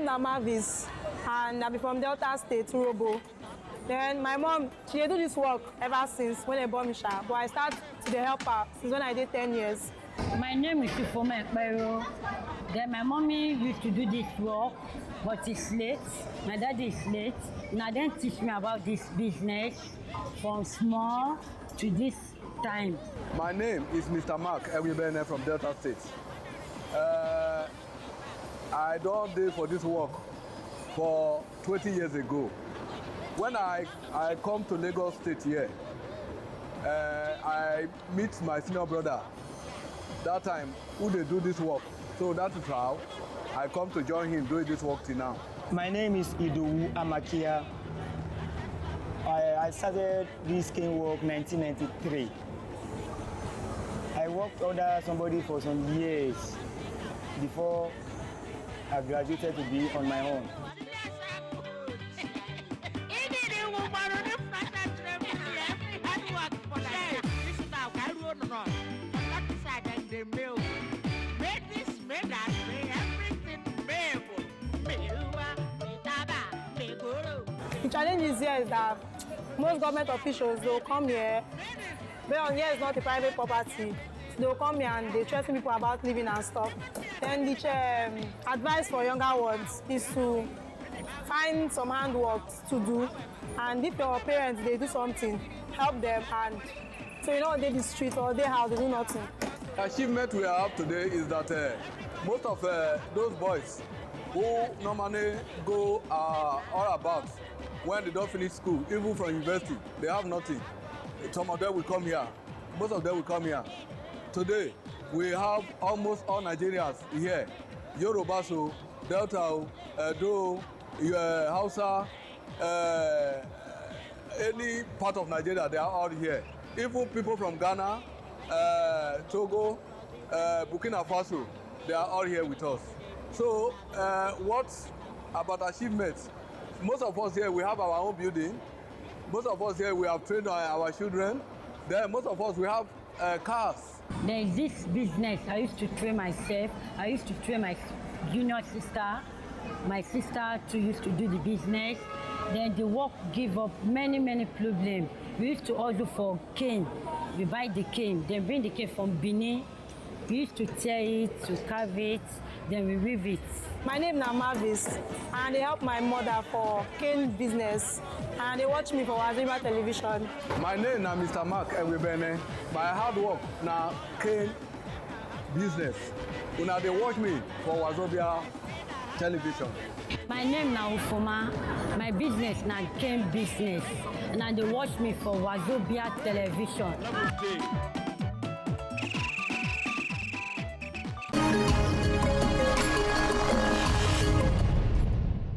name is Mavis, and I'm from Delta State, Urobo. Then my mom, she do this work ever since when I born me, but I start to help her since when I did 10 years. My name is Ifoma Ekpero. Then my mommy used to do this work, but it's late. My daddy is late. Now then teach me about this business from small to this time. My name is Mr. Mark Ewibene from Delta State. I don't do for this work for 20 years ago. When I come to Lagos State here, I meet my senior brother that time who they do this work. So that is how I come to join him doing this work till now. My name is Idowu Amakia. I started this cane work 1993. I worked under somebody for some years before I graduated to be on my own. The challenge is here is that most government officials, they'll come here, but here is not a private property. They'll come here and they threaten people about living and stuff. Then the advice for younger ones is to find some handwork to do, and if your parents, they do something, help them, and so you know they the street or they house, they do nothing. The achievement we have today is that most of those boys who normally go all about when they don't finish school, even from university, they have nothing. Some of them will come here. Most of them will come here. Today, we have almost all Nigerians here. Yoruba, Delta, Edo, Hausa, any part of Nigeria, they are all here. Even people from Ghana, Togo, Burkina Faso, they are all here with us. So what about achievements? Most of us here, we have our own building. Most of us here, we have trained our children. Then most of us, we have cars. There is this business I used to train myself. I used to train my junior sister. My sister too used to do the business. Then the work gave up many problems. We used to order for cane. We buy the cane, then bring the cane from Benin. We used to tear it, to carve it, then we weave it. My name is Mavis, and they help my mother for cane business, and they watch me for Wazobia television. My name is Mr. Mark Ewibene. My hard work na cane business. Una they watch me for Wazobia television. My name na Ufoma. My business na cane business, and they watch me for Wazobia television.